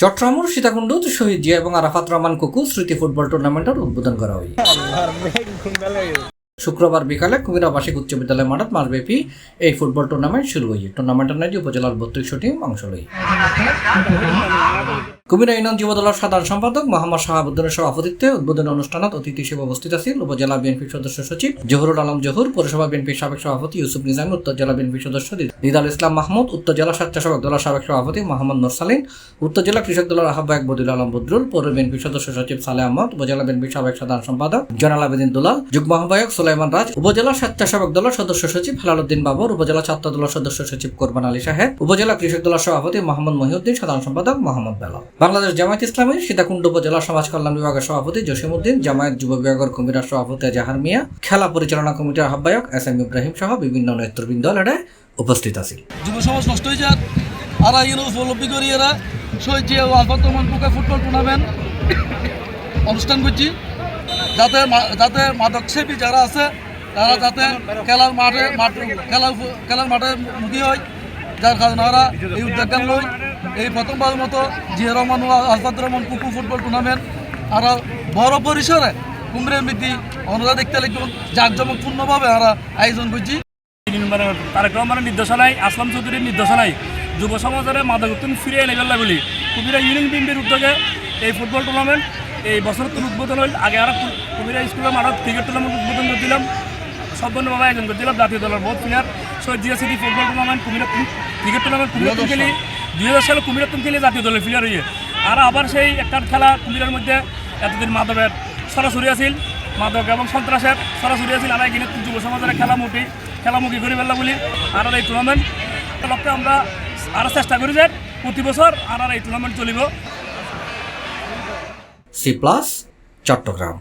চট্টগ্রামের সীতাকুণ্ডত শহীদ জিয়া এবং আরাফাত রহমান কুকু স্মৃতি ফুটবল টুর্নামেন্টের উদ্বোধন করা হয়। শুক্রবার বিকালে কুমিরা আবাসিক উচ্চ বিদ্যালয় মাঠত মাসব্যাপী এই ফুটবল টুর্নামেন্ট শুরু হয়েছে। টুর্নামেন্টের নাইটি উপজেলার 32টি টিম অংশ লয়। কুমিরা ইউনিয়ন যুব দলের সাধারণ সম্পাদক মোহাম্মদ শাহাবুদ্দিনের সভাপতিত্বে উদ্বোধনী অনুষ্ঠানত অতিথি হিসেবে উপস্থিত আছেন উপজেলা বিএনপির সদস্য সচিব জহুরুল আলম জহুর, পৌরসভা বিএনপির সাবেক সভাপতি ইউসুফ নিজামী, উত্তর জেলা বিএনপির সদস্য দিদাল ইসলাম মাহমুদ, উত্তর জেলা স্বেচ্ছাসেবক দলের সাবেক সভাপতি মোহাম্মদ নরসালিন, উত্তর জেলা কৃষক দলের আহ্বায়ক বদিউল আলম বদরুল, পৌর বিএনপির সদস্য সচিব সালেহ আহমদ, উপজেলা বিএনপির সাবেক সাধারণ সম্পাদক জয়নাল আবেদিন দুলাল, যুগ্ম আহ্বায়ক সুলাইমান রাজ, উপজেলা স্বেচ্ছাসেবক দলের সদস্য সচিব হেলালুদ্দিন বাবর, উপজেলা ছাত্র দলের সদস্য সচিব কোরবান আলী সাহেব, উপজেলা কৃষক দলের সভাপতি মোহাম্মদ মহিউদ্দিন, সাধারণ সম্পাদক মোহাম্মদ বেলাল, বাংলাদেশ জামায়াত ইসলামী সীতাকুণ্ড উপজেলা সমাজ কল্যাণ বিভাগের সভাপতি জসিমউদ্দিন, জামায়াত যুব বিভাগের কুমিরার সভাপতি জাহার মিয়া, খেলা পরিচালনা কমিটির আহ্বায়ক এস.এম. ইব্রাহিম সহ বিভিন্ন নেতৃবৃন্দ এলাকায় উপস্থিত আছে। যুব সমাজ নষ্ট হয়ে যায় আর উপলব্ধি করি এরা শহীদ জিয়া ও আরাফাত রহমান কুকু ফুটবল টুর্নামেন্ট অনুষ্ঠান করছি, যাতে মাদক সেবী যারা আছে তারা যাতে খেলার মাঠে মুখী হয়, যার কারণে ওরা এই উদ্যোগ লই এই প্রথমবার মতো জিয়া রহমান ও আরাফাত রহমান কুকু ফুটবল টুর্নামেন্ট আর বড় পরিসরে কুমড়ের মৃদ্ধি ওনারা দেখতে লিখুন জাঁকজমকপূর্ণভাবে আমরা আয়োজন করছি। তারেক রহমানের নির্দেশনায়, আসলাম চৌধুরীর নির্দেশনায় যুব সমাজের মাদকত্ব ফিরিয়ে এনে গেল বলি কুমিরা ইউনিয়ন বিএনপির উদ্যোগে এই ফুটবল টুর্নামেন্ট এই বছর উদ্বোধন হল। আগে আর কুমিরা স্কুলের মাঠত ক্রিকেট টুর্নামেন্ট উদ্বোধন করছিলাম, সম্পূর্ণভাবে আয়োজন করছিলাম। জাতীয় দলের বহুত প্লেয়ার শহীদ জিয়া স্মৃতি football tournament Kumira cricket tournament কুমিরাতুন খেলি 2000 সালে কুমিরাতুন খেলে জাতীয় দলের প্লেয়ার হয়ে আর আবার সেই একটা খেলা কুমিরার মধ্যে এতদিন মাদকের সরাসরি আছিল, মাদক এবং সন্ত্রাসের সরাসরি আছিল। আর এখানে যুব সমাজের খেলামুখী করে ফেললাম বলি আর এই টুর্নামেন্ট লক্ষ্যে আমরা আরও চেষ্টা করি যে প্রতি বছর আর এই টুর্নামেন্ট চলিব। C+ চট্টগ্রাম।